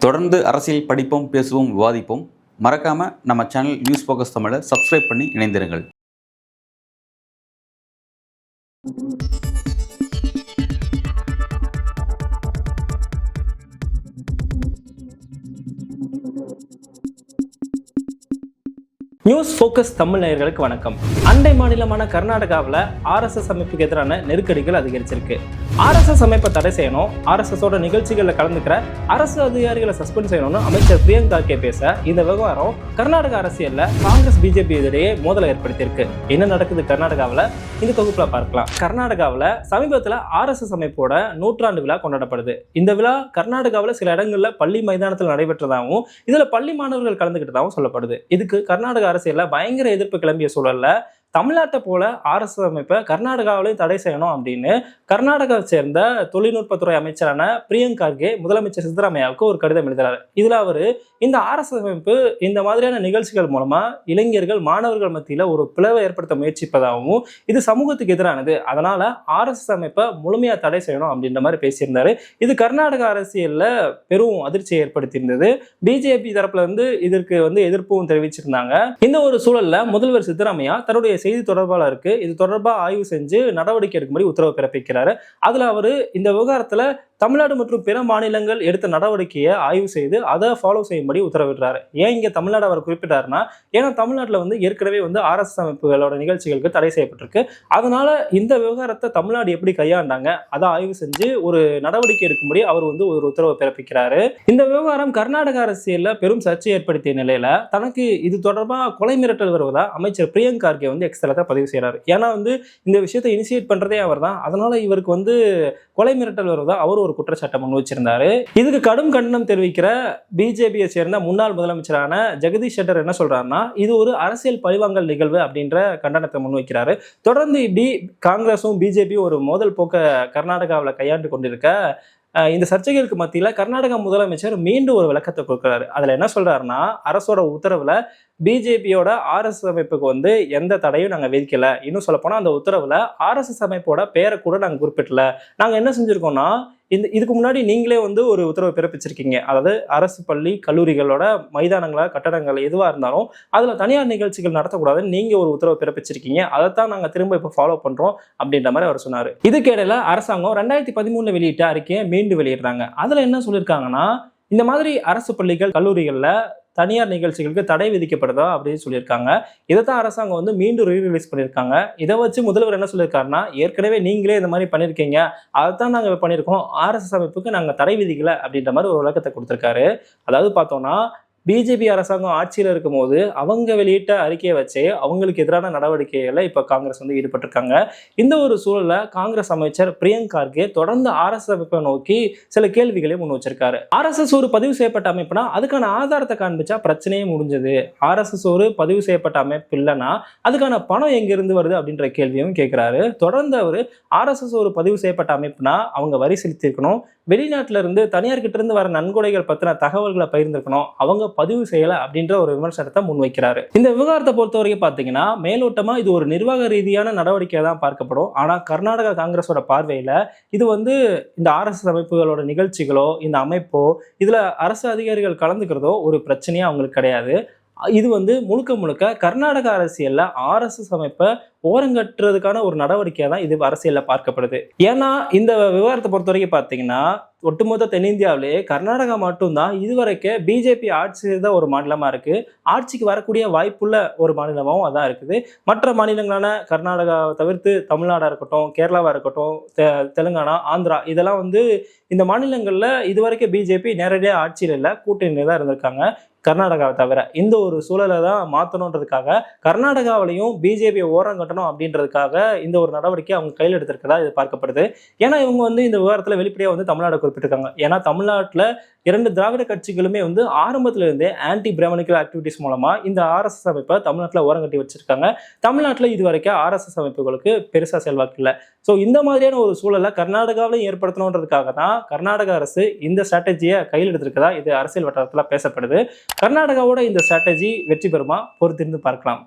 தொடர்ந்து அரசியல் படிப்போம், பேசுவோம், விவாதிப்போம். மறக்காம நம்ம சேனல் நியூஸ் ஃபோக்கஸ் தமிழை சப்ஸ்கிரைப் பண்ணி இணைந்திருங்கள். நியூஸ் ஃபோக்கஸ் தமிழ் நேயர்களுக்கு வணக்கம். அண்டை மாநிலமான கர்நாடகாவில் ஆர்எஸ்எஸ் அமைப்புக்கு எதிரான நெருக்கடிகள் அதிகரிச்சிருக்கு. ஆர்எஸ்எஸ் அமைப்பை தடை செய்யணும், ஆர்எஸ்எஸோட நிகழ்ச்சிகளில் கலந்துக்கிற அரசு அதிகாரிகளை சஸ்பெண்ட் செய்யணும்னு அமைச்சர் பிரியங்க் கார்கே பேச இந்த விவகாரம் கர்நாடக அரசியலில் காங்கிரஸ் பிஜேபி இடையே மோதலை ஏற்படுத்தியிருக்கு. என்ன நடக்குது கர்நாடகாவில் இந்த தொகுப்பில் பார்க்கலாம். கர்நாடகாவில் சமீபத்தில் ஆர்எஸ்எஸ் அமைப்போட நூற்றாண்டு விழா கொண்டாடப்படுது. இந்த விழா கர்நாடகாவில் சில இடங்களில் பள்ளி மைதானத்தில் நடைபெற்றதாகவும் இதில் பள்ளி மாணவர்கள் கலந்துக்கிட்டதாகவும் சொல்லப்படுது. இதுக்கு கர்நாடக அரசியல்ல பயங்கர எதிர்ப்பு கிளம்பிய சூழல்ல தமிழ்நாட்டை போல ஆர்எஸ்எஸ் அமைப்பை கர்நாடகாவிலையும் தடை செய்யணும் அப்படின்னு கர்நாடகாவை சேர்ந்த தொழில்நுட்பத்துறை அமைச்சரான பிரியங்க் கார்கே முதலமைச்சர் சித்தராமையாவுக்கு ஒரு கடிதம் எழுதுறாரு. இதுல அவரு இந்த ஆர்எஸ்எஸ் அமைப்பு இந்த மாதிரியான நிகழ்ச்சிகள் மூலமா இளைஞர்கள் மாணவர்கள் மத்தியில ஒரு பிளவை ஏற்படுத்த முயற்சிப்பதாகவும் இது சமூகத்துக்கு எதிரானது, அதனால ஆர்எஸ்எஸ் அமைப்பை முழுமையா தடை செய்யணும் அப்படின்ற மாதிரி பேசியிருந்தாரு. இது கர்நாடக அரசியல்ல பெரும் அதிர்ச்சியை ஏற்படுத்தியிருந்தது. பிஜேபி தரப்புல இருந்து இதற்கு எதிர்ப்பும் தெரிவிச்சிருந்தாங்க. இந்த ஒரு சூழல்ல முதல்வர் சித்தராமையா தன்னுடைய செய்தி தொடர்பாளருக்கு இது தொடர்பாக ஆய்வு செஞ்சு நடவடிக்கை எடுக்கும்படி உத்தரவு பிறப்பிக்கிறாரு. அதுல அவரு இந்த விவகாரத்துல தமிழ்நாடு மற்றும் பிற மாநிலங்கள் எடுத்த நடவடிக்கையை ஆய்வு செய்து அதை ஃபாலோ செய்யும்படி உத்தரவிடுறாரு. ஏன் இங்க தமிழ்நாடு அவர் குறிப்பிட்டாருன்னா, ஏன்னா தமிழ்நாட்டில் ஏற்கனவே ஆர்எஸ்எஸ் அமைப்புகளோட நிகழ்ச்சிகளுக்கு தடை செய்யப்பட்டிருக்கு. அதனால இந்த விவகாரத்தை தமிழ்நாடு எப்படி கையாண்டாங்க அதை ஆய்வு செஞ்சு ஒரு நடவடிக்கை எடுக்கும்படி அவர் ஒரு உத்தரவை பிறப்பிக்கிறாரு. இந்த விவகாரம் கர்நாடக அரசியல்ல பெரும் சர்ச்சை ஏற்படுத்திய நிலையில தனக்கு இது தொடர்பாக கொலை மிரட்டல் வருவதா அமைச்சர் பிரியங்க் கார்கே எக்ஸ்தலத்தை பதிவு செய்யறாரு. ஏன்னா இந்த விஷயத்தை இனிஷியேட் பண்றதே அவர் தான். அதனால இவருக்கு கொலை மிரட்டல் வருவதா அவர் ஒரு குற்றச்சாட்டை முன் வச்சிருந்தாரு. இதுக்கு கடும் கண்டனம் தெரிவிக்கிற பிஜேபியை சேர்ந்த முன்னாள் முதலமைச்சரான ஜெகதீஷ் ஷெட்டர் என்ன சொல்றாருன்னா, இது ஒரு அரசியல் பழிவாங்கல் நிகழ்வு அப்படின்ற கண்டனத்தை முன்வைக்கிறாரு. தொடர்ந்து இப்படி காங்கிரஸும் பிஜேபியும் ஒரு மோதல் போக்க கர்நாடகாவில் கையாண்டு கொண்டிருக்க இந்த சர்ச்சைகளுக்கு மத்தியில கர்நாடக முதலமைச்சர் மீண்டும் ஒரு விளக்கத்தை கொடுக்கிறாரு. அதுல என்ன சொல்றாருன்னா, அரசோட உத்தரவுல பிஜேபியோட ஆர்எஸ்எஸ் அமைப்புக்கு எந்த தடையும் நாங்க விதிக்கல. இன்னும் சொல்ல போனா அந்த உத்தரவுல ஆர்எஸ்எஸ் அமைப்போட பெயரை கூட நாங்க குறிப்பிடல. நாங்க என்ன செஞ்சிருக்கோம்னா, இதுக்கு முன்னாடி நீங்களே ஒரு உத்தரவு பிறப்பிச்சிருக்கீங்க. அதாவது அரசு பள்ளி கல்லூரிகளோட மைதானங்களா கட்டடங்கள் எதுவா இருந்தாலும் அதுல தனியார் நிகழ்ச்சிகள் நடத்தக்கூடாதுன்னு நீங்க ஒரு உத்தரவு பிறப்பிச்சிருக்கீங்க. அதைத்தான் நாங்க திரும்ப இப்ப ஃபாலோ பண்றோம் அப்படின்ற மாதிரி அவர் சொன்னாரு. இதுக்கிடையில அரசாங்கம் 2013 வெளியிட்ட அறிக்கையை மீண்டும் வெளியிடுறாங்க. அதுல என்ன சொல்லியிருக்காங்கன்னா, இந்த மாதிரி அரசு பள்ளிகள் கல்லூரிகள்ல தனியார் நிகழ்ச்சிகளுக்கு தடை விதிக்கப்படுதா அப்படின்னு சொல்லியிருக்காங்க. இதைத்தான் அரசாங்கம் மீண்டும் ரீரிலீஸ் பண்ணியிருக்காங்க. இதை வச்சு முதல்வர் என்ன சொல்லியிருக்காருன்னா, ஏற்கனவே நீங்களே இந்த மாதிரி பண்ணியிருக்கீங்க, அதைத்தான் நாங்கள் பண்ணியிருக்கோம், ஆர்எஸ்எஸ் அமைப்புக்கு நாங்கள் தடை விதிக்கல அப்படின்ற மாதிரி ஒரு விளக்கத்தை கொடுத்துருக்காரு. அதாவது பார்த்தோம்னா, பிஜேபி அரசாங்கம் ஆட்சியில் இருக்கும்போது அவங்க வெளியிட்ட அறிக்கையை வச்சு அவங்களுக்கு எதிரான நடவடிக்கைகளை இப்ப காங்கிரஸ் ஈடுபட்டிருக்காங்க. இந்த ஒரு சூழல்ல காங்கிரஸ் அமைச்சர் பிரியங்க் கார்கே தொடர்ந்து ஆர்எஸ்எஸ் அமைப்பை நோக்கி சில கேள்விகளை முன் வச்சிருக்காரு. ஆர்எஸ்எஸ் ஒரு பதிவு செய்யப்பட்ட அமைப்புனா அதுக்கான ஆதாரத்தை காண்பிச்சா பிரச்சனையே முடிஞ்சது. ஆர்எஸ்எஸ் ஒரு பதிவு செய்யப்பட்ட அமைப்பு இல்லைன்னா அதுக்கான பணம் எங்கிருந்து வருது அப்படின்ற கேள்வியும் கேட்கிறாரு. தொடர்ந்து அவர் ஆர்எஸ்எஸ் ஒரு பதிவு செய்யப்பட்ட அமைப்புனா அவங்க வரி செலுத்திருக்கணும், வெளிநாட்டில இருந்து தனியார் கிட்ட இருந்து வர நன்கொடைகள் பத்தின தகவல்களை பகிர்ந்திருக்கணும், அவங்க பதிவு செய்யல அப்படின்ற ஒரு விமர்சனத்தை முன்வைக்கிறாரு. இந்த விவகாரத்தை பொறுத்தவரைக்கும் பாத்தீங்கன்னா, மேலோட்டமா இது ஒரு நிர்வாக ரீதியான நடவடிக்கையா தான் பார்க்கப்படும். ஆனா கர்நாடகா காங்கிரஸோட பார்வையில இது இந்த ஆர்எஸ்எஸ் அமைப்புகளோட நிகழ்ச்சிகளோ இந்த அமைப்போ இதுல அரசு அதிகாரிகள் கலந்துக்கிறதோ ஒரு பிரச்சனையா அவங்களுக்கு கிடையாது. இது முழுக்க முழுக்க கர்நாடக அரசியல்ல ஆர்எஸ்எஸ் அமைப்பை ஓரங்கட்டுறதுக்கான ஒரு நடவடிக்கையா தான் இது அரசியல்ல பார்க்கப்படுது. ஏன்னா இந்த விவகாரத்தை பொறுத்த வரைக்கும் பாத்தீங்கன்னா, ஒட்டுமொத்த தென்னிந்தியாவிலேயே கர்நாடகா மட்டும்தான் இதுவரைக்கும் பிஜேபி ஆட்சி செய்த ஒரு மாநிலமா இருக்கு. ஆட்சிக்கு வரக்கூடிய வாய்ப்புள்ள ஒரு மாநிலமாகவும் அதான் இருக்குது. மற்ற மாநிலங்களான கர்நாடகாவை தவிர்த்து தமிழ்நாடா இருக்கட்டும், கேரளாவா இருக்கட்டும், தெலுங்கானா, ஆந்திரா இதெல்லாம் இந்த மாநிலங்கள்ல இதுவரைக்கும் பிஜேபி நேரடியாக ஆட்சியில் இல்லை, கூட்டணியில தான் இருந்திருக்காங்க. கர்நாடகாவை தவிர இந்த ஒரு சூழலை தான் மாற்றணுன்றதுக்காக கர்நாடகாவிலையும் பிஜேபியை ஓரம் கட்டணும் அப்படின்றதுக்காக இந்த ஒரு நடவடிக்கை அவங்க கையில் எடுத்திருக்கதா இது பார்க்கப்படுது. ஏன்னா இவங்க இந்த விவகாரத்தில் வெளிப்படையாக தமிழ்நாடு குறிப்பிட்டிருக்காங்க. ஏன்னா தமிழ்நாட்டில் 2 திராவிட கட்சிகளுமே ஆரம்பத்துல இருந்தே ஆன்டி பிராமணிக்கல் ஆக்டிவிட்டிஸ் மூலமா இந்த ஆர்எஸ்எஸ் அமைப்பை தமிழ்நாட்டில் ஓரம் கட்டி வச்சிருக்காங்க. தமிழ்நாட்டில் இது வரைக்கும் ஆர்எஸ்எஸ் அமைப்புகளுக்கு பெருசா செல்வாக்கு இல்லை. ஸோ இந்த மாதிரியான ஒரு சூழலை கர்நாடகாவிலையும் ஏற்படுத்தணுன்றதுக்காக தான் கர்நாடக அரசு இந்த ஸ்ட்ராட்டஜியை கையில் எடுத்திருக்கதா இது அரசியல் வட்டாரத்தில் பேசப்படுது. கர்நாடகாவோட இந்த ஸ்ட்ராட்டஜி வெற்றி பெறுமா பொறுத்திருந்து பார்க்கலாம்.